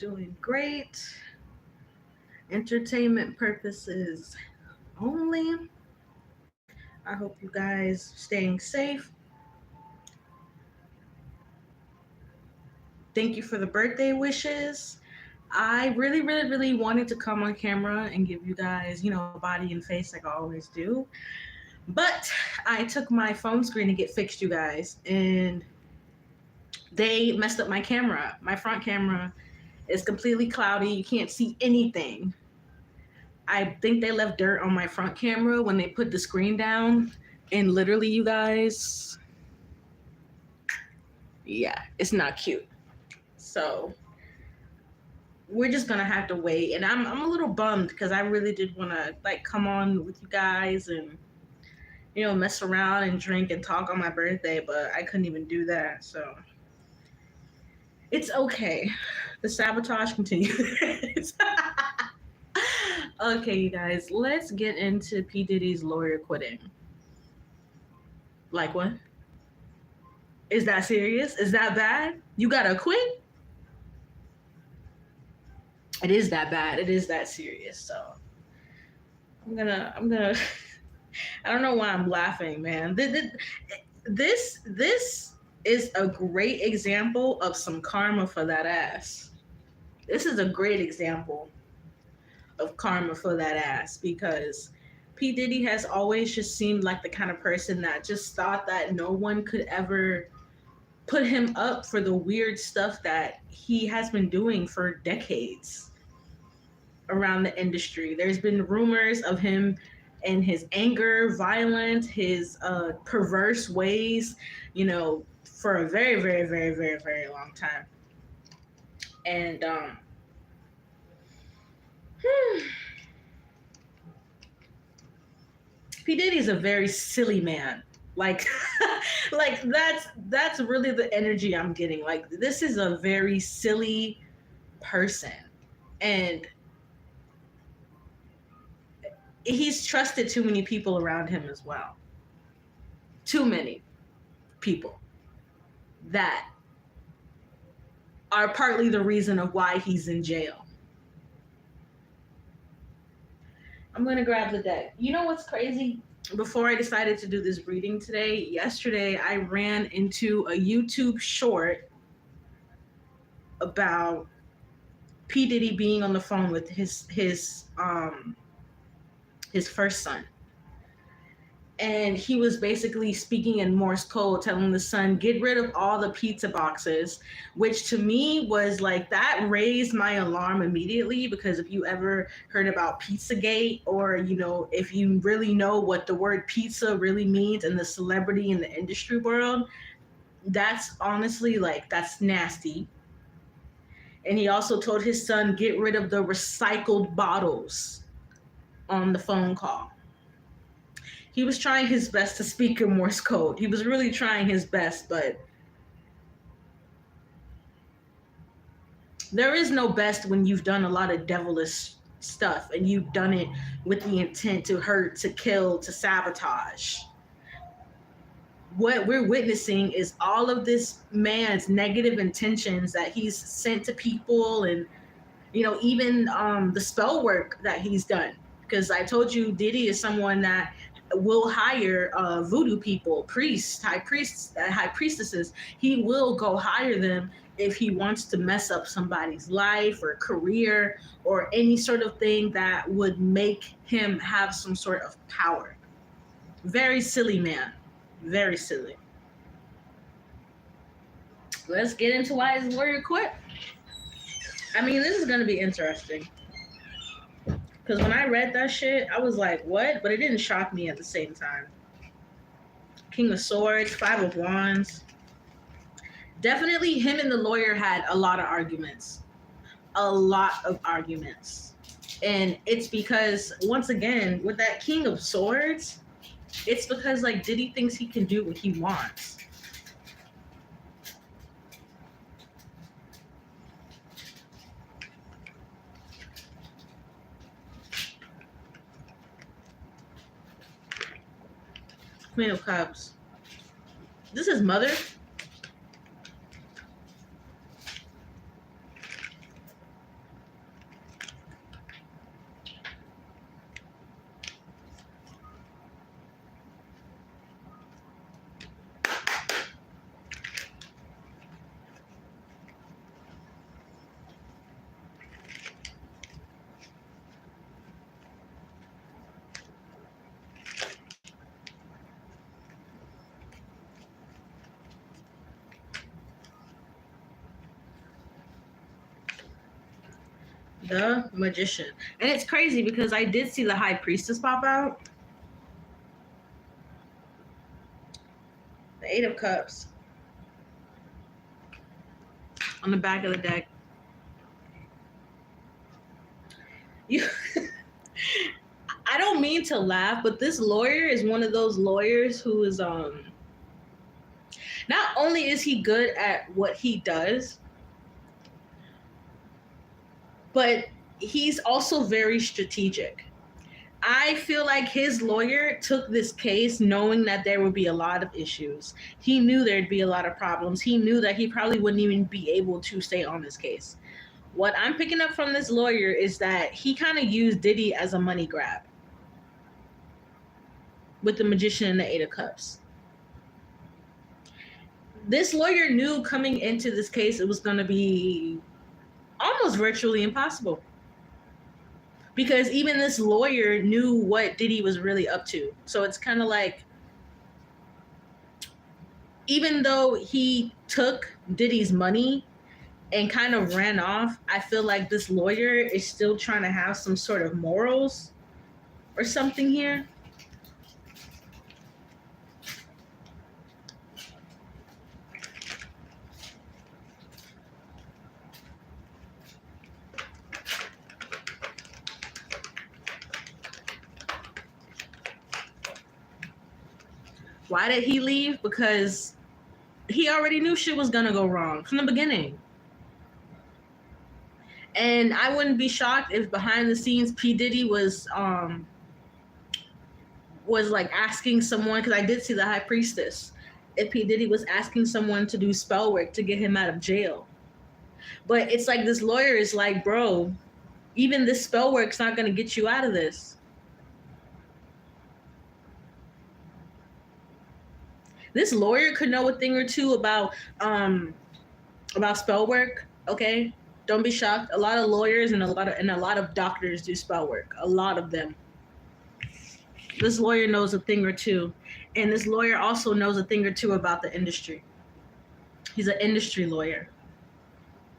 doing great. Entertainment purposes only. I hope you guys staying safe. Thank you for the birthday wishes. I really wanted to come on camera and give you guys, body and face like I always do. But I took my phone screen to get fixed, you guys, and they messed up my camera. My front camera is completely cloudy. You can't see anything. I think they left dirt on my front camera when they put the screen down. And literally, you guys, yeah, it's not cute. So we're just gonna have to wait. And I'm a little bummed because I really did want to like come on with you guys and mess around and drink and talk on my birthday, but I couldn't even do that. So it's okay. The sabotage continues. Okay, you guys, let's get into P. Diddy's lawyer quitting. Like what? Is that serious? Is that bad? You gotta quit? It is that bad. It is that serious. So I'm gonna I don't know why I'm laughing, man. This is a great example of some karma for that ass. This is a great example of karma for that ass because P. Diddy has always just seemed like the kind of person that just thought that no one could ever put him up for the weird stuff that he has been doing for decades around the industry. There's been rumors of him and his anger, violence, his perverse ways, for a very long time. And P. Diddy's a very silly man. Like, like that's really the energy I'm getting. Like, this is a very silly person, and he's trusted too many people around him as well. Too many people that are partly the reason of why he's in jail. I'm going to grab the deck. You know what's crazy? Before I decided to do this reading today, yesterday I ran into a YouTube short about P. Diddy being on the phone with his first son. And he was basically speaking in Morse code, telling the son, get rid of all the pizza boxes, which to me was like, that raised my alarm immediately, because if you ever heard about Pizzagate, or, if you really know what the word pizza really means in the celebrity and the industry world, that's honestly that's nasty. And he also told his son, get rid of the recycled bottles on the phone call. He was trying his best to speak in Morse code. He was really trying his best, but there is no best when you've done a lot of devilish stuff and you've done it with the intent to hurt, to kill, to sabotage. What we're witnessing is all of this man's negative intentions that he's sent to people, and even the spell work that he's done. Because I told you, Diddy is someone that will hire voodoo people, priests, high priestesses. He will go hire them if he wants to mess up somebody's life or career or any sort of thing that would make him have some sort of power. Very silly man. Very silly. Let's get into why his lawyer quit. I mean, this is going to be interesting. Because when I read that shit, I was like, what? But it didn't shock me at the same time. King of Swords, Five of Wands. Definitely him and the lawyer had a lot of arguments. A lot of arguments. And it's because, once again, with that King of Swords, it's because, Diddy thinks he can do what he wants. Queen of Cups. This is mother. The Magician. And it's crazy because I did see the High Priestess pop out. The Eight of Cups on the back of the deck. You I don't mean to laugh, but this lawyer is one of those lawyers who is not only is he good at what he does, but he's also very strategic. I feel like his lawyer took this case knowing that there would be a lot of issues. He knew there'd be a lot of problems. He knew that he probably wouldn't even be able to stay on this case. What I'm picking up from this lawyer is that he kind of used Diddy as a money grab with the Magician and the Eight of Cups. This lawyer knew coming into this case it was going to be almost virtually impossible. Because even this lawyer knew what Diddy was really up to. So it's kind of like, even though he took Diddy's money and kind of ran off, I feel like this lawyer is still trying to have some sort of morals or something here. Why did he leave? Because he already knew shit was gonna go wrong from the beginning. And I wouldn't be shocked if behind the scenes P. Diddy was like asking someone, because I did see the High Priestess, if P. Diddy was asking someone to do spell work to get him out of jail. But it's like this lawyer is like, bro, even this spell work's not gonna get you out of this. This lawyer could know a thing or two about spell work, okay? Don't be shocked. A lot of lawyers and a lot of doctors do spell work. A lot of them. This lawyer knows a thing or two. And this lawyer also knows a thing or two about the industry. He's an industry lawyer.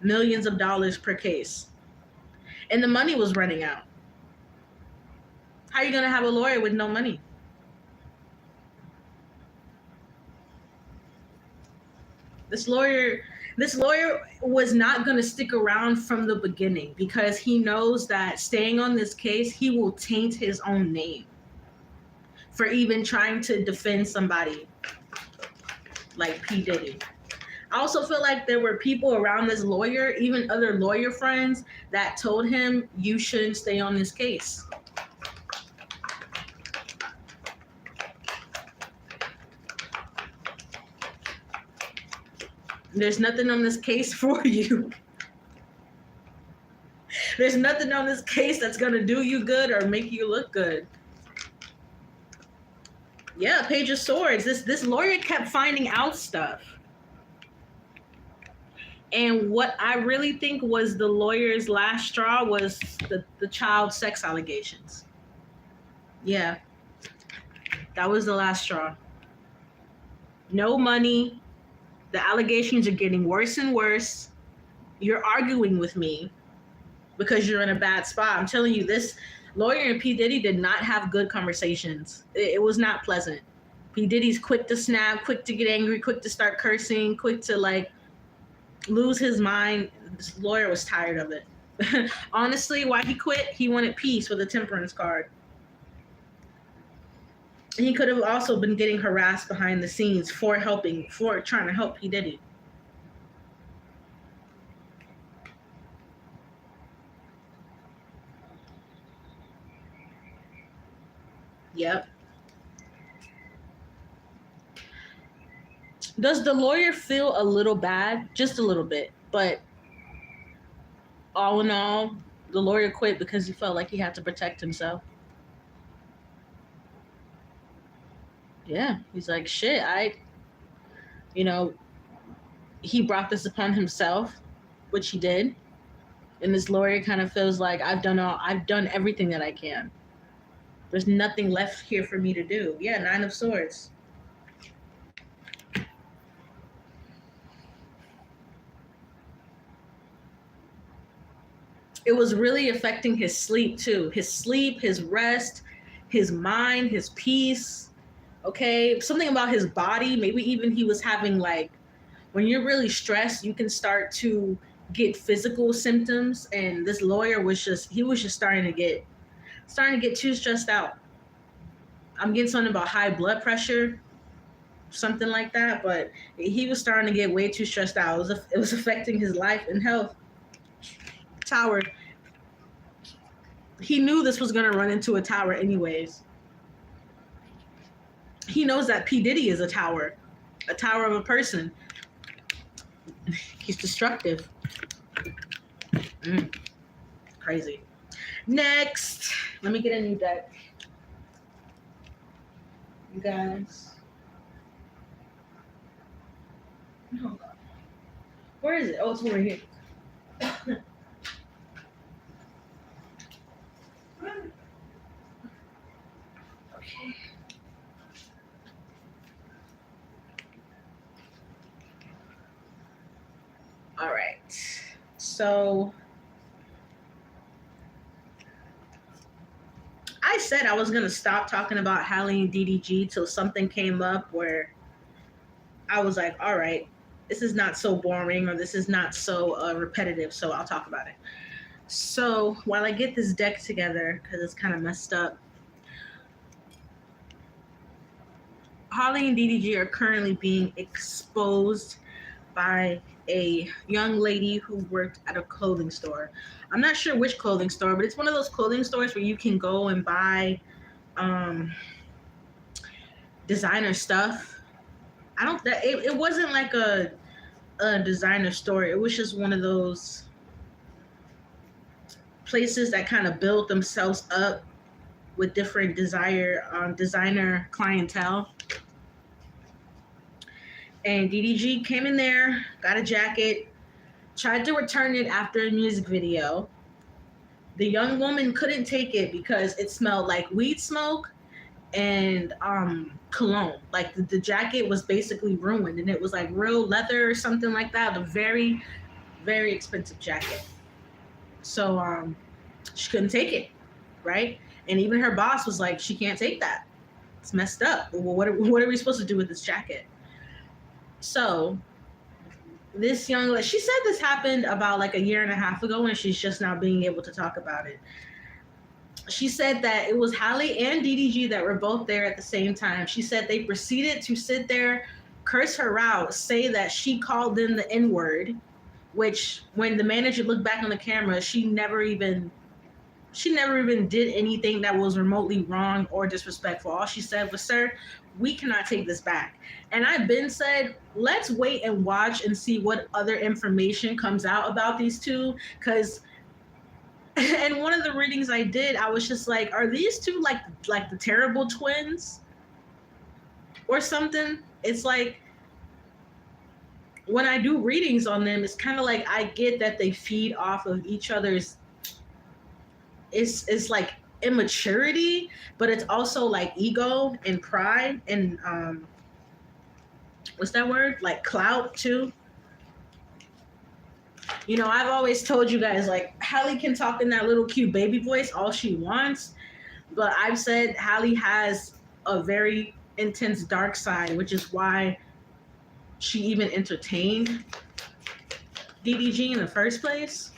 Millions of dollars per case. And the money was running out. How are you going to have a lawyer with no money? This lawyer was not going to stick around from the beginning because he knows that staying on this case, he will taint his own name for even trying to defend somebody like P. Diddy. I also feel like there were people around this lawyer, even other lawyer friends, that told him, you shouldn't stay on this case. There's nothing on this case for you. There's nothing on this case that's going to do you good or make you look good. Yeah, Page of Swords. This lawyer kept finding out stuff. And what I really think was the lawyer's last straw was the child sex allegations. Yeah. That was the last straw. No money. The allegations are getting worse and worse. You're arguing with me because you're in a bad spot. I'm telling you, this lawyer and P. Diddy did not have good conversations. It was not pleasant. P. Diddy's quick to snap, quick to get angry, quick to start cursing, quick to like lose his mind. This lawyer was tired of it. Honestly, why he quit, he wanted peace with a temperance card. He could have also been getting harassed behind the scenes for trying to help P. Diddy. Yep. Does the lawyer feel a little bad? Just a little bit. But all in all, the lawyer quit because he felt like he had to protect himself. Yeah, he's like, shit, he brought this upon himself, which he did. And this lawyer kind of feels like I've done everything that I can. There's nothing left here for me to do. Yeah, Nine of Swords. it was really affecting his sleep too. His sleep, his rest, his mind, his peace. Okay. Something about his body. Maybe even he was having like, when you're really stressed, you can start to get physical symptoms. And this lawyer was just, he was just starting to get too stressed out. I'm getting something about high blood pressure, something like that. But he was starting to get way too stressed out. It was affecting his life and health. Tower. He knew this was going to run into a tower anyways. He knows that P. Diddy is a tower of a person. He's destructive. Crazy. Next, let me get a new deck. You guys. Hold on. Where is it? Oh, it's over here. Okay. All right. So I said I was gonna stop talking about Halle and DDG till something came up where I was like, all right, this is not so boring or this is not so repetitive, so I'll talk about it. So while I get this deck together, because it's kind of messed up, Halle and DDG are currently being exposed by a young lady who worked at a clothing store. I'm not sure which clothing store, but it's one of those clothing stores where you can go and buy designer stuff. It wasn't like a designer store. It was just one of those places that kind of build themselves up with different designer clientele. And DDG came in there, got a jacket, tried to return it after a music video. The young woman couldn't take it because it smelled like weed smoke and cologne. Like the jacket was basically ruined, and it was like real leather or something like that. A very, very expensive jacket. So she couldn't take it, right? And even her boss was like, she can't take that. It's messed up. Well, what are we supposed to do with this jacket? So this young lady, she said this happened about like a year and a half ago, and she's just now being able to talk about it. She said that it was Halle and DDG that were both there at the same time. She said they proceeded to sit there, curse her out, say that she called them the N-word, which when the manager looked back on the camera, she never even did anything that was remotely wrong or disrespectful. All she said was, "Sir, we cannot take this back." And I've been said, let's wait and watch and see what other information comes out about these two. Because in one of the readings I did, I was just like, are these two like the terrible twins or something? It's like, when I do readings on them, it's kind of like I get that they feed off of each other's, it's like immaturity, but it's also like ego and pride and what's that word? Like clout too. You know, I've always told you guys, like, Halle can talk in that little cute baby voice all she wants, but I've said Halle has a very intense dark side, which is why she even entertained DDG in the first place.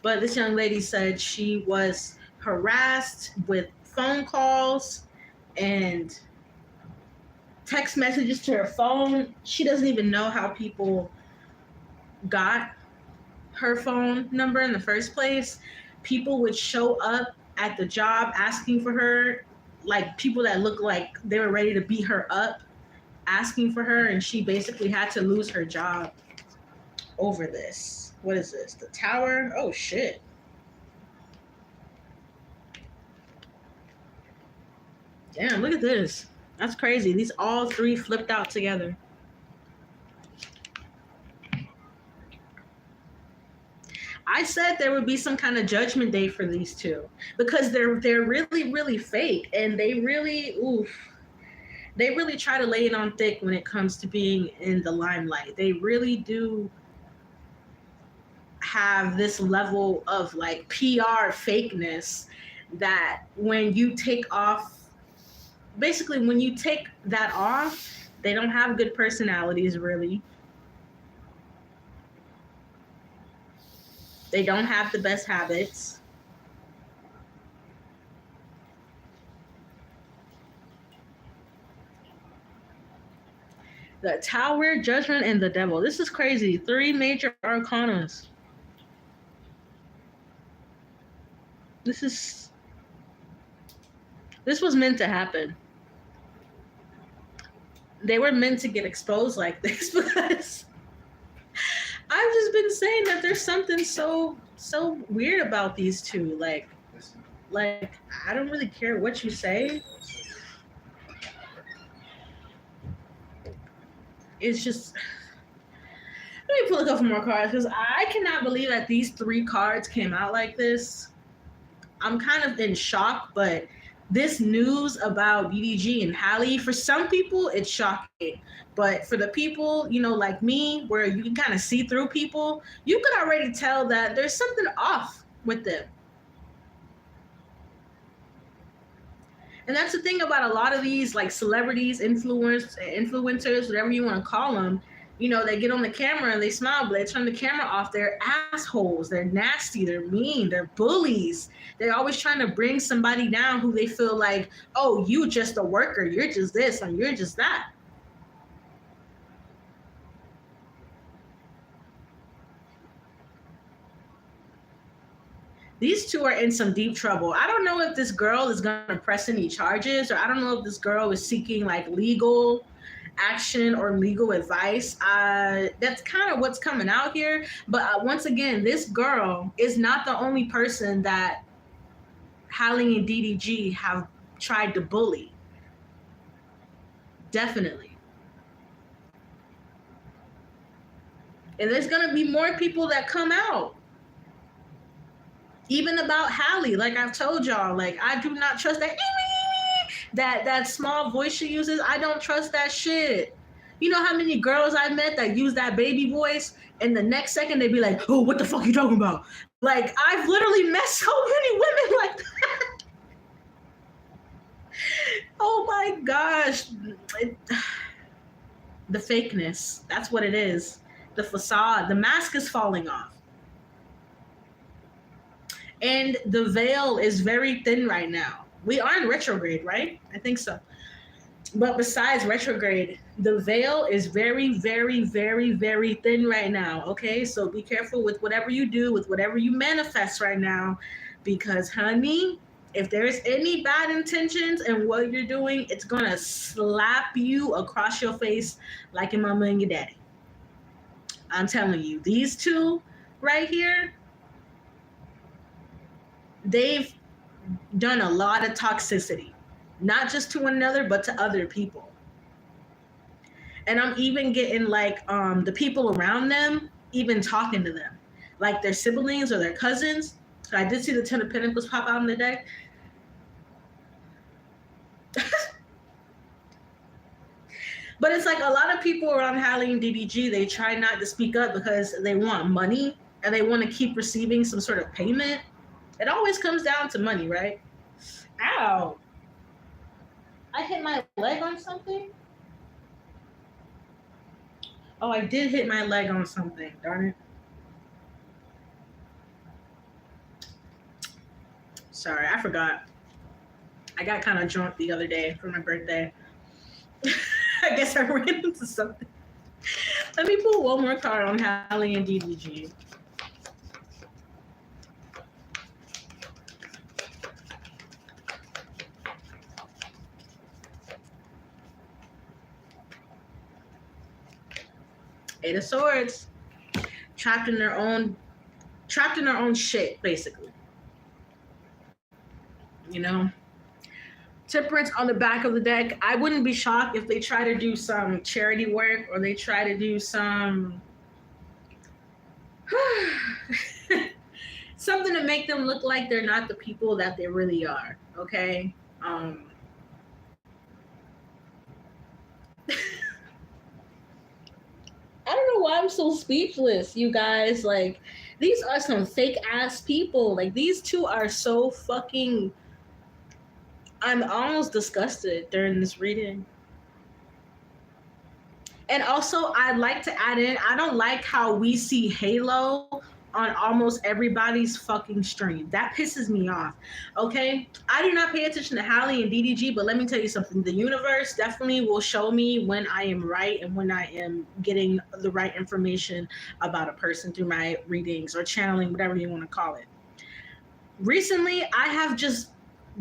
But this young lady said she was harassed with phone calls and text messages to her phone. She doesn't even know how people got her phone number in the first place. People would show up at the job asking for her, like people that looked like they were ready to beat her up, asking for her, and she basically had to lose her job over this. What is this? The Tower? Oh, shit. Damn, look at this. That's crazy. These all three flipped out together. I said there would be some kind of judgment day for these two because they're really, really fake, and they really, they really try to lay it on thick when it comes to being in the limelight. They really do have this level of like PR fakeness that when you take off, basically when you take that off, they don't have good personalities really. They don't have the best habits. The Tower, Judgment, and the Devil. This is crazy. 3 major arcanas. This was meant to happen. They were meant to get exposed like this because I've just been saying that there's something so weird about these two. Like I don't really care what you say. It's just, let me pull a couple more cards because I cannot believe that these 3 cards came out like this. I'm kind of in shock, but this news about BDG and Halle, for some people, it's shocking. But for the people, you know, like me, where you can kind of see through people, you could already tell that there's something off with them. And that's the thing about a lot of these like celebrities, influencers, whatever you want to call them. You know, they get on the camera and they smile, but they turn the camera off. They're assholes. They're nasty. They're mean. They're bullies. They're always trying to bring somebody down who they feel like, oh, you just a worker. You're just this and you're just that. These two are in some deep trouble. I don't know if this girl is going to press any charges, or I don't know if this girl is seeking like legal action or legal advice. That's kind of what's coming out here. But once again, this girl is not the only person that Halle and DDG have tried to bully. Definitely. And there's going to be more people that come out. Even about Halle, like I've told y'all, like I do not trust that small voice she uses. I don't trust that shit. You know how many girls I met that use that baby voice, and the next second they'd be like, "Oh, what the fuck you talking about?" Like I've literally met so many women like that. Oh my gosh, the fakeness. That's what it is. The facade. The mask is falling off. And the veil is very thin right now. We are in retrograde, right? I think so. But besides retrograde, the veil is very, very, very, very thin right now. Okay, so be careful with whatever you do, with whatever you manifest right now, because honey, if there's any bad intentions in what you're doing, it's gonna slap you across your face like your mama and your daddy. I'm telling you, these two right here, they've done a lot of toxicity, not just to one another, but to other people. And I'm even getting like the people around them even talking to them, like their siblings or their cousins. So I did see the 10 of Pentacles pop out in the deck. But it's like a lot of people around Halle and DDG, they try not to speak up because they want money and they want to keep receiving some sort of payment. It always comes down to money, right? Ow. I hit my leg on something? Oh, I did hit my leg on something. Darn it. Sorry, I forgot. I got kind of drunk the other day for my birthday. I guess I ran into something. Let me pull one more card on Halle and DDG. Eight of Swords. Trapped in their own shit, basically. You know? Temperance on the back of the deck. I wouldn't be shocked if they try to do some charity work or they try to do some something to make them look like they're not the people that they really are. Okay. I'm so speechless, you guys. Like, these are some fake ass people. Like, these two are so fucking. I'm almost disgusted during this reading. And also, I'd like to add in, I don't like how we see Halo on almost everybody's fucking stream. That pisses me off. Okay? I do not pay attention to Halle and DDG, but let me tell you something. The universe definitely will show me when I am right and when I am getting the right information about a person through my readings or channeling, whatever you want to call it. Recently, I have just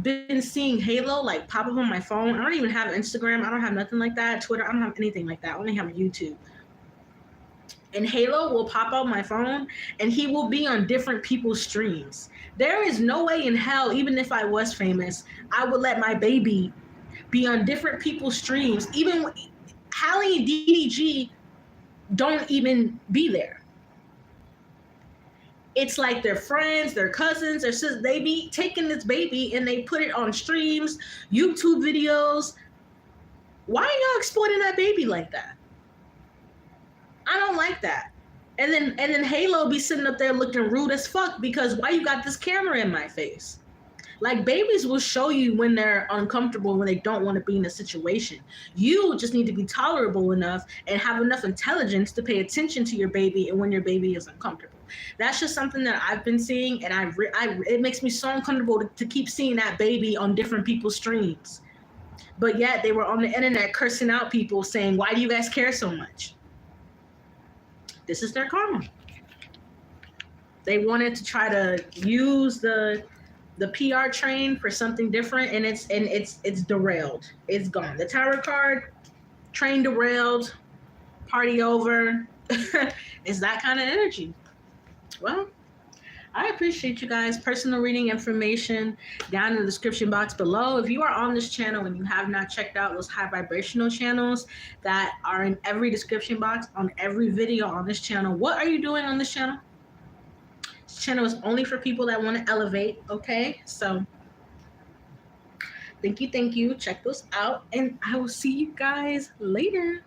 been seeing Halo like pop up on my phone. I don't even have Instagram. I don't have nothing like that. Twitter. I don't have anything like that. I only have YouTube. And Halo will pop up my phone and he will be on different people's streams. There is no way in hell, even if I was famous, I would let my baby be on different people's streams. Even Halle and DDG don't even be there. It's like their friends, their cousins, their sisters, they be taking this baby and they put it on streams, YouTube videos. Why are y'all exploiting that baby like that? I don't like that. And then Halo be sitting up there looking rude as fuck because why you got this camera in my face? Like, babies will show you when they're uncomfortable, when they don't want to be in a situation. You just need to be tolerable enough and have enough intelligence to pay attention to your baby and when your baby is uncomfortable. That's just something that I've been seeing, and it makes me so uncomfortable to keep seeing that baby on different people's streams. But yet they were on the internet cursing out people saying, why do you guys care so much? This is their karma. They wanted to try to use the PR train for something different, and it's derailed. It's gone. The tarot card, train derailed, party over. It's that kind of energy. Well, I appreciate you guys. Personal reading information down in the description box below. If you are on this channel and you have not checked out those high vibrational channels that are in every description box on every video on this channel, what are you doing on this channel? This channel is only for people that want to elevate, okay? So thank you. Check those out, and I will see you guys later.